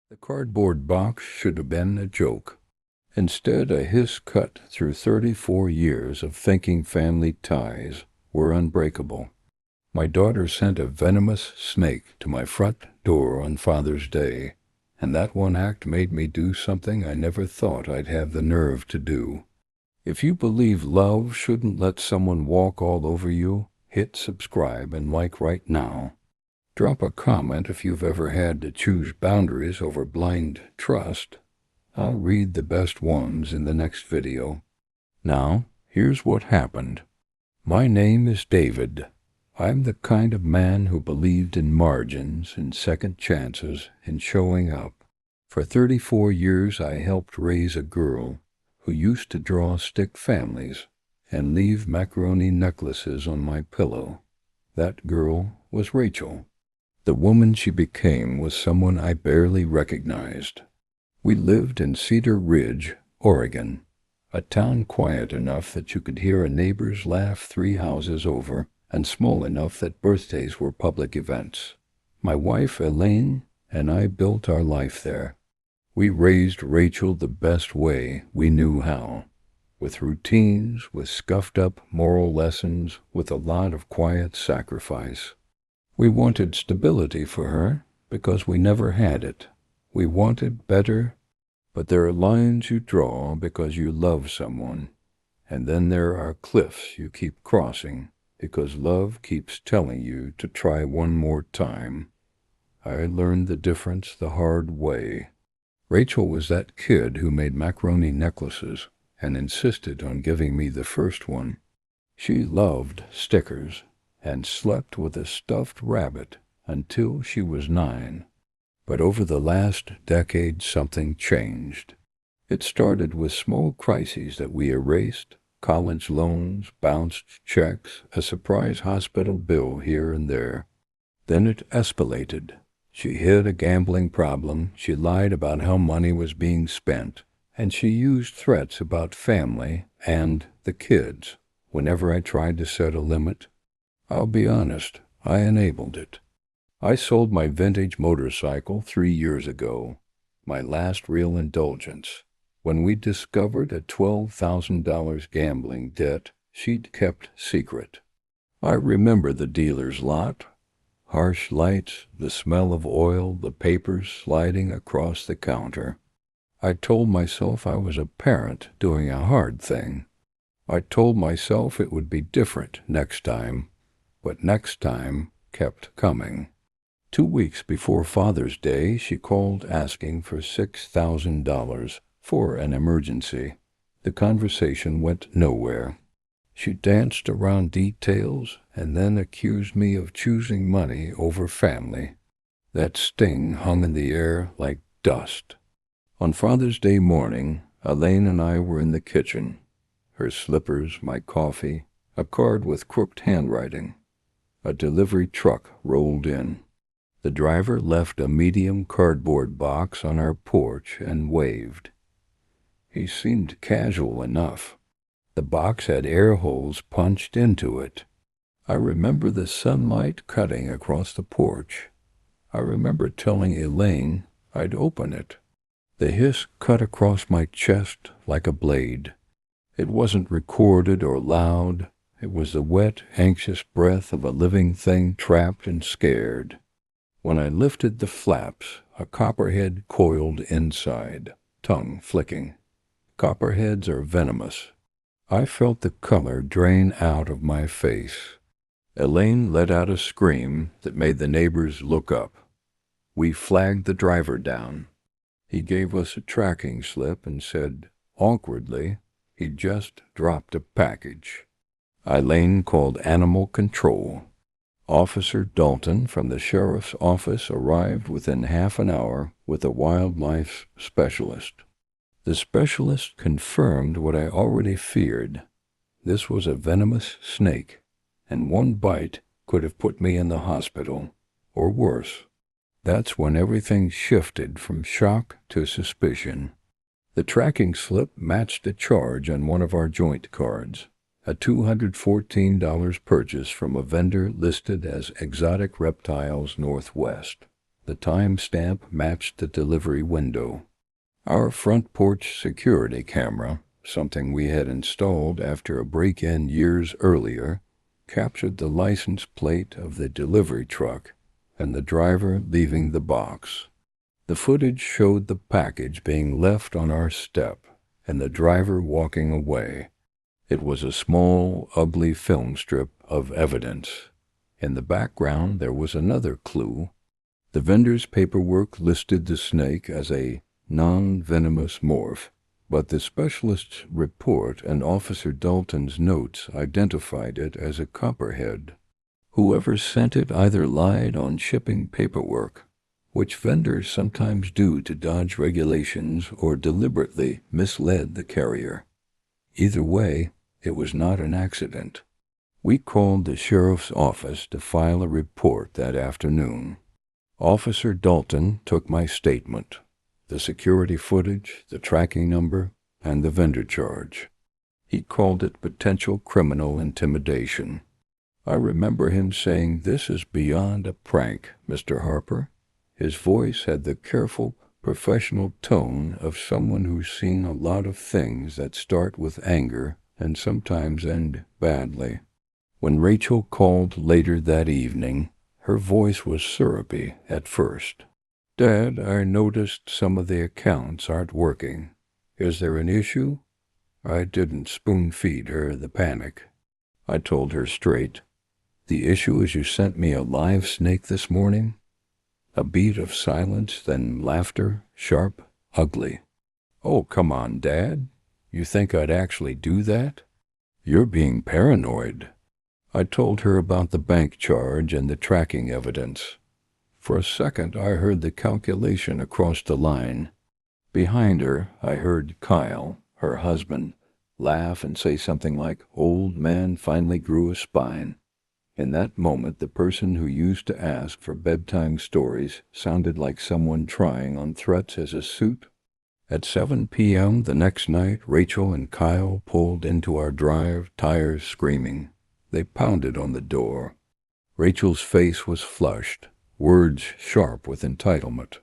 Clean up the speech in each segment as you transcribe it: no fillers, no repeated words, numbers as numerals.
The cardboard box should have been a joke. Instead, a hiss cut through 34 years of thinking family ties were unbreakable. My daughter sent a venomous snake to my front door on Father's Day, and that one act made me do something I never thought I'd have the nerve to do. If you believe love shouldn't let someone walk all over you, hit subscribe and like right now. Drop a comment if you've ever had to choose boundaries over blind trust. I'll read the best ones in the next video. Now, here's what happened. My name is David. I'm the kind of man who believed in margins and second chances and showing up. For 34 years I helped raise a girl who used to draw stick families and leave macaroni necklaces on my pillow. That girl was Rachel. The woman she became was someone I barely recognized. We lived in Cedar Ridge, Oregon, a town quiet enough that you could hear a neighbor's laugh 3 houses over, and small enough that birthdays were public events. My wife, Elaine, and I built our life there. We raised Rachel the best way we knew how, with routines, with scuffed-up moral lessons, with a lot of quiet sacrifice. We wanted stability for her because we never had it. We wanted better, but there are lines you draw because you love someone, and then there are cliffs you keep crossing because love keeps telling you to try one more time. I learned the difference the hard way. Rachel was that kid who made macaroni necklaces and insisted on giving me the first one. She loved stickers and slept with a stuffed rabbit until she was 9. But over the last decade, something changed. It started with small crises that we erased, college loans, bounced checks, a surprise hospital bill here and there. Then it escalated. She hid a gambling problem, she lied about how money was being spent, and she used threats about family and the kids whenever I tried to set a limit. I'll be honest, I enabled it. I sold my vintage motorcycle 3 years ago, my last real indulgence, when we discovered a $12,000 gambling debt she'd kept secret. I remember the dealer's lot. Harsh lights, the smell of oil, the papers sliding across the counter. I told myself I was a parent doing a hard thing. I told myself it would be different next time. But next time kept coming. 2 weeks before Father's Day, she called asking for $6,000 for an emergency. The conversation went nowhere. She danced around details and then accused me of choosing money over family. That sting hung in the air like dust. On Father's Day morning, Elaine and I were in the kitchen. Her slippers, my coffee, a card with crooked handwriting. A delivery truck rolled in. The driver left a medium cardboard box on our porch and waved. He seemed casual enough. The box had air holes punched into it. I remember the sunlight cutting across the porch. I remember telling Elaine I'd open it. The hiss cut across my chest like a blade. It wasn't recorded or loud. It was the wet, anxious breath of a living thing trapped and scared. When I lifted the flaps, a copperhead coiled inside, tongue flicking. Copperheads are venomous. I felt the color drain out of my face. Elaine let out a scream that made the neighbors look up. We flagged the driver down. He gave us a tracking slip and said, awkwardly, he'd just dropped a package. Elaine called Animal Control. Officer Dalton from the sheriff's office arrived within half an hour with a wildlife specialist. The specialist confirmed what I already feared. This was a venomous snake, and one bite could have put me in the hospital, or worse. That's when everything shifted from shock to suspicion. The tracking slip matched a charge on one of our joint cards. A $214 purchase from a vendor listed as Exotic Reptiles Northwest. The time-stamp matched the delivery window. Our front porch security camera, something we had installed after a break-in years earlier, captured the license plate of the delivery truck and the driver leaving the box. The footage showed the package being left on our step and the driver walking away. It was a small, ugly film strip of evidence. In the background there was another clue. The vendor's paperwork listed the snake as a non-venomous morph, but the specialist's report and Officer Dalton's notes identified it as a copperhead. Whoever sent it either lied on shipping paperwork, which vendors sometimes do to dodge regulations, or deliberately misled the carrier. Either way, it was not an accident. We called the sheriff's office to file a report that afternoon. Officer Dalton took my statement, the security footage, the tracking number, and the vendor charge. He called it potential criminal intimidation. I remember him saying, "This is beyond a prank, Mr. Harper." His voice had the careful, professional tone of someone who's seen a lot of things that start with anger and sometimes end badly. When Rachel called later that evening, her voice was syrupy at first. "Dad, I noticed some of the accounts aren't working. Is there an issue?" I didn't spoon-feed her the panic. I told her straight, "The issue is you sent me a live snake this morning." A beat of silence, then laughter, sharp, ugly. "Oh, come on, Dad. You think I'd actually do that? You're being paranoid." I told her about the bank charge and the tracking evidence. For a second, I heard the calculation across the line. Behind her, I heard Kyle, her husband, laugh and say something like, "Old man finally grew a spine." In that moment, the person who used to ask for bedtime stories sounded like someone trying on threats as a suit. At 7 p.m. the next night, Rachel and Kyle pulled into our drive, tires screaming. They pounded on the door. Rachel's face was flushed, words sharp with entitlement.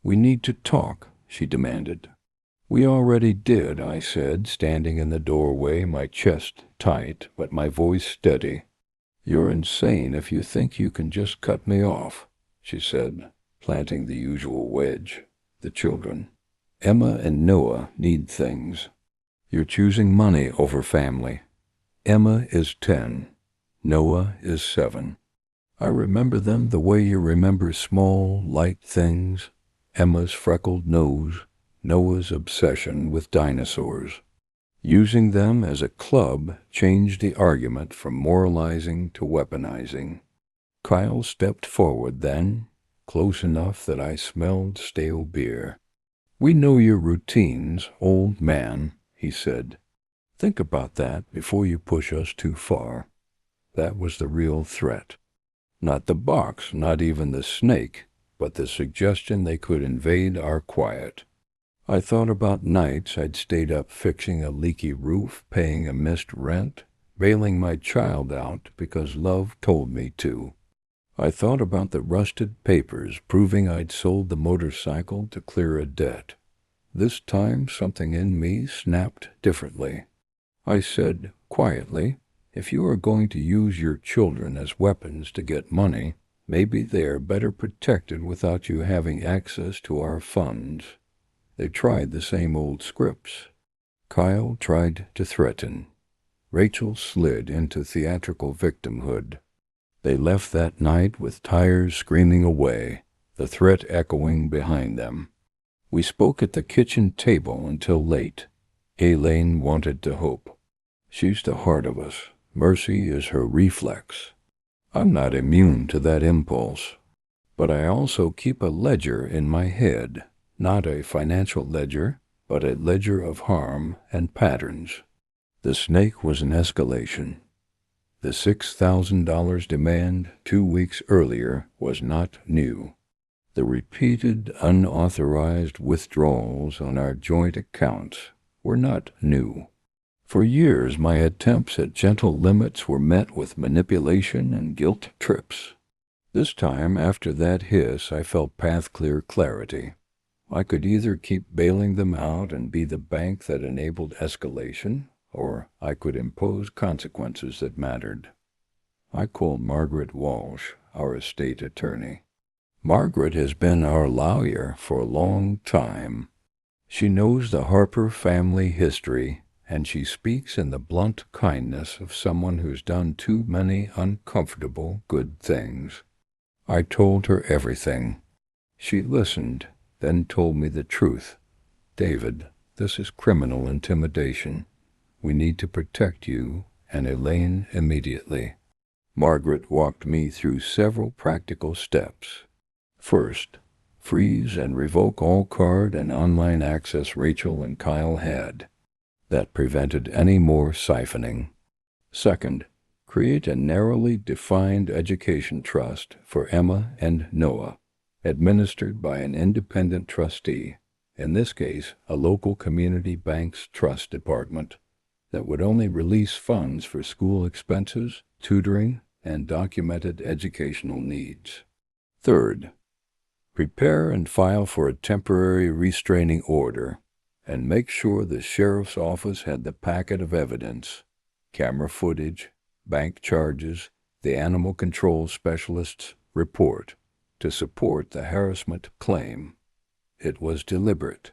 "We need to talk," she demanded. "We already did," I said, standing in the doorway, my chest tight, but my voice steady. "You're insane if you think you can just cut me off," she said, planting the usual wedge. "The children. Emma and Noah need things. You're choosing money over family. Emma is 10. Noah is 7. I remember them the way you remember small, light things. Emma's freckled nose, Noah's obsession with dinosaurs. Using them as a club changed the argument from moralizing to weaponizing." Kyle stepped forward then, close enough that I smelled stale beer. "We know your routines, old man," he said. "Think about that before you push us too far." That was the real threat. Not the box, not even the snake, but the suggestion they could invade our quiet. I thought about nights I'd stayed up fixing a leaky roof, paying a missed rent, bailing my child out because love told me to. I thought about the rusted papers proving I'd sold the motorcycle to clear a debt. This time something in me snapped differently. I said, quietly, "If you are going to use your children as weapons to get money, maybe they are better protected without you having access to our funds." They tried the same old scripts. Kyle tried to threaten. Rachel slid into theatrical victimhood. They left that night with tires screaming away, the threat echoing behind them. We spoke at the kitchen table until late. Elaine wanted to hope. She's the heart of us. Mercy is her reflex. I'm not immune to that impulse. But I also keep a ledger in my head. Not a financial ledger, but a ledger of harm and patterns. The snake was an escalation. The $6,000 demand 2 weeks earlier was not new. The repeated unauthorized withdrawals on our joint accounts were not new. For years, my attempts at gentle limits were met with manipulation and guilt trips. This time, after that hiss, I felt path-clear clarity. I could either keep bailing them out and be the bank that enabled escalation, or I could impose consequences that mattered. I called Margaret Walsh, our estate attorney. Margaret has been our lawyer for a long time. She knows the Harper family history, and she speaks in the blunt kindness of someone who's done too many uncomfortable good things. I told her everything. She listened, then told me the truth. David, this is criminal intimidation. We need to protect you and Elaine immediately. Margaret walked me through several practical steps. First, freeze and revoke all card and online access Rachel and Kyle had. That prevented any more siphoning. Second, create a narrowly defined education trust for Emma and Noah, administered by an independent trustee, in this case a local community bank's trust department, that would only release funds for school expenses, tutoring, and documented educational needs. Third, prepare and file for a temporary restraining order, and make sure the sheriff's office had the packet of evidence, camera footage, bank charges, the animal control specialist's report, to support the harassment claim. It was deliberate.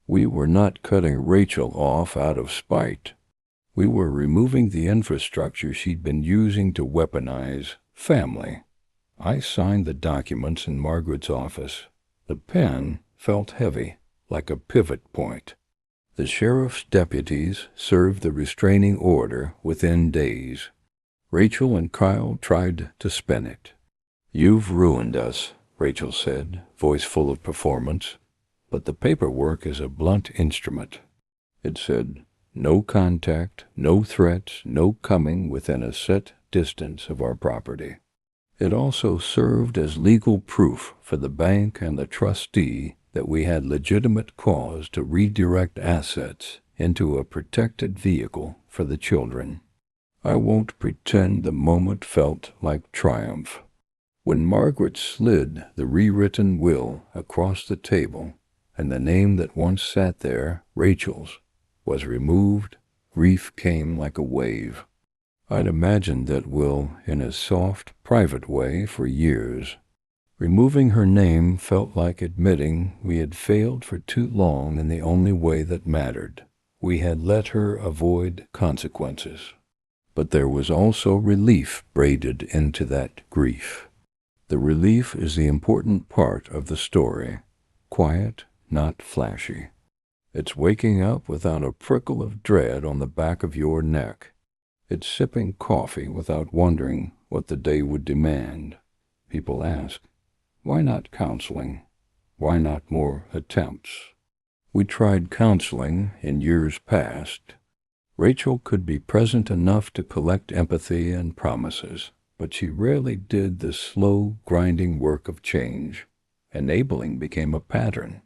We were not cutting Rachel off out of spite. We were removing the infrastructure she'd been using to weaponize family. I signed the documents in Margaret's office. The pen felt heavy, like a pivot point. The sheriff's deputies served the restraining order within days. Rachel and Kyle tried to spin it. "You've ruined us," Rachel said, voice full of performance. But the paperwork is a blunt instrument. It said, "No contact, no threats, no coming within a set distance of our property." It also served as legal proof for the bank and the trustee that we had legitimate cause to redirect assets into a protected vehicle for the children. I won't pretend the moment felt like triumph. When Margaret slid the rewritten will across the table and the name that once sat there, Rachel's, was removed, grief came like a wave. I'd imagined that will in a soft, private way for years. Removing her name felt like admitting we had failed for too long in the only way that mattered. We had let her avoid consequences. But there was also relief braided into that grief. The relief is the important part of the story. Quiet, not flashy. It's waking up without a prickle of dread on the back of your neck. It's sipping coffee without wondering what the day would demand. People ask, why not counseling? Why not more attempts? We tried counseling in years past. Rachel could be present enough to collect empathy and promises, but she rarely did the slow, grinding work of change. Enabling became a pattern.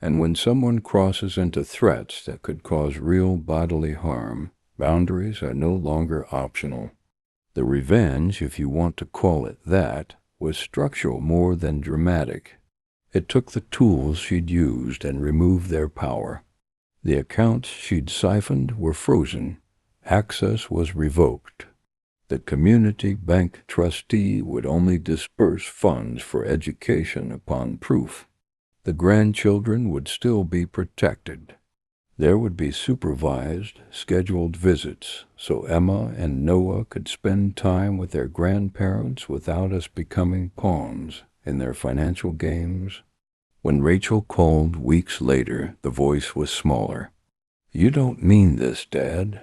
And when someone crosses into threats that could cause real bodily harm, boundaries are no longer optional. The revenge, if you want to call it that, was structural more than dramatic. It took the tools she'd used and removed their power. The accounts she'd siphoned were frozen. Access was revoked. The community bank trustee would only disperse funds for education upon proof. The grandchildren would still be protected. There would be supervised, scheduled visits, so Emma and Noah could spend time with their grandparents without us becoming pawns in their financial games. When Rachel called weeks later, the voice was smaller. "You don't mean this, Dad."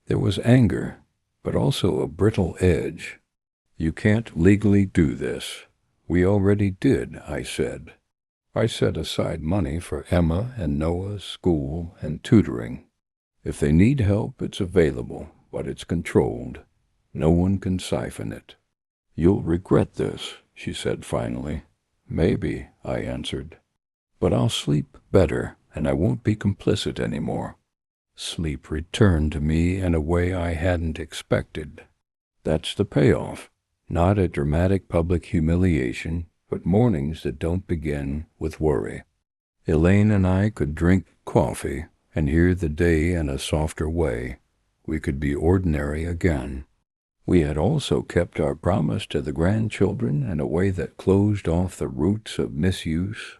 There was anger, but also a brittle edge. "You can't legally do this." "We already did," I said. I set aside money for Emma and Noah's school and tutoring. If they need help, it's available, but it's controlled. No one can siphon it. "You'll regret this," she said finally. "Maybe," I answered. "But I'll sleep better, and I won't be complicit anymore." Sleep returned to me in a way I hadn't expected. That's the payoff. Not a dramatic public humiliation, but mornings that don't begin with worry. Elaine and I could drink coffee and hear the day in a softer way. We could be ordinary again. We had also kept our promise to the grandchildren in a way that closed off the roots of misuse.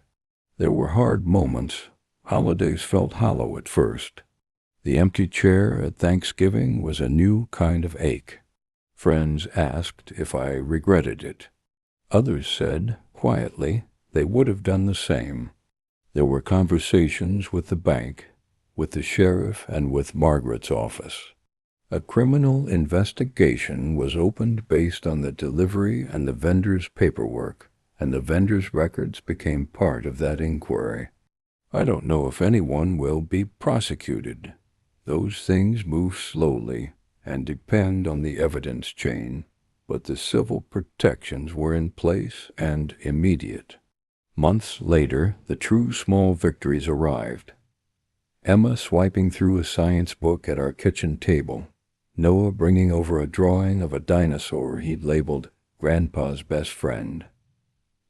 There were hard moments. Holidays felt hollow at first. The empty chair at Thanksgiving was a new kind of ache. Friends asked if I regretted it. Others said, quietly, they would have done the same. There were conversations with the bank, with the sheriff, and with Margaret's office. A criminal investigation was opened based on the delivery and the vendor's paperwork, and the vendor's records became part of that inquiry. I don't know if anyone will be prosecuted. Those things move slowly and depend on the evidence chain, but the civil protections were in place and immediate. Months later, the true small victories arrived. Emma swiping through a science book at our kitchen table, Noah bringing over a drawing of a dinosaur he'd labeled Grandpa's best friend.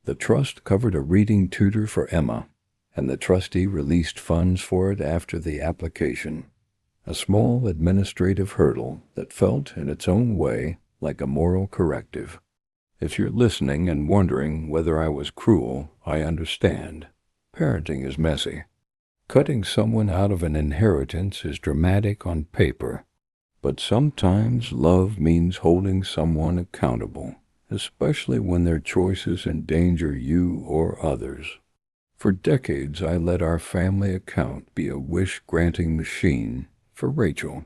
The trust covered a reading tutor for Emma, and the trustee released funds for it after the application. A small administrative hurdle that felt, in its own way, like a moral corrective. If you're listening and wondering whether I was cruel, I understand. Parenting is messy. Cutting someone out of an inheritance is dramatic on paper, but sometimes love means holding someone accountable, especially when their choices endanger you or others. For decades, I let our family account be a wish-granting machine for Rachel.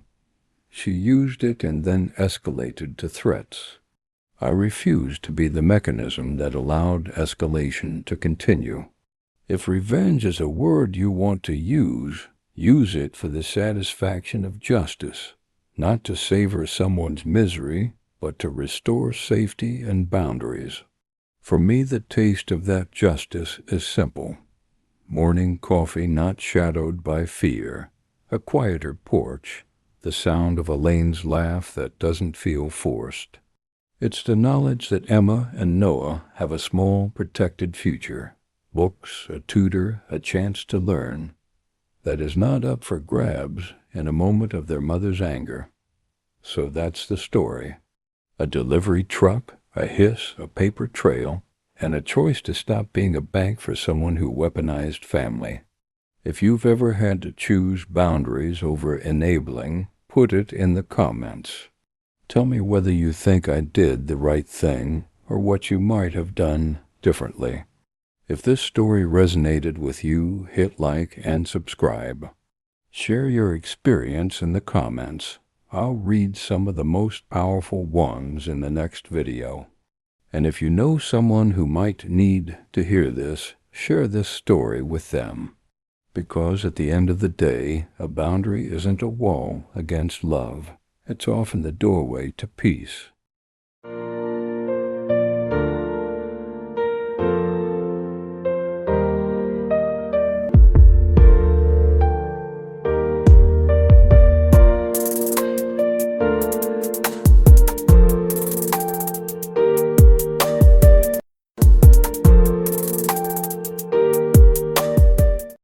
She used it and then escalated to threats. I refused to be the mechanism that allowed escalation to continue. If revenge is a word you want to use it for the satisfaction of justice, not to savor someone's misery, but to restore safety and boundaries. For me, the taste of that justice is simple. Morning coffee not shadowed by fear, a quieter porch, the sound of Elaine's laugh that doesn't feel forced. It's the knowledge that Emma and Noah have a small, protected future, books, a tutor, a chance to learn, that is not up for grabs in a moment of their mother's anger. So that's the story. A delivery truck, a hiss, a paper trail, and a choice to stop being a bank for someone who weaponized family. If you've ever had to choose boundaries over enabling, put it in the comments. Tell me whether you think I did the right thing or what you might have done differently. If this story resonated with you, hit like and subscribe. Share your experience in the comments. I'll read some of the most powerful ones in the next video. And if you know someone who might need to hear this, share this story with them. Because at the end of the day, a boundary isn't a wall against love. It's often the doorway to peace.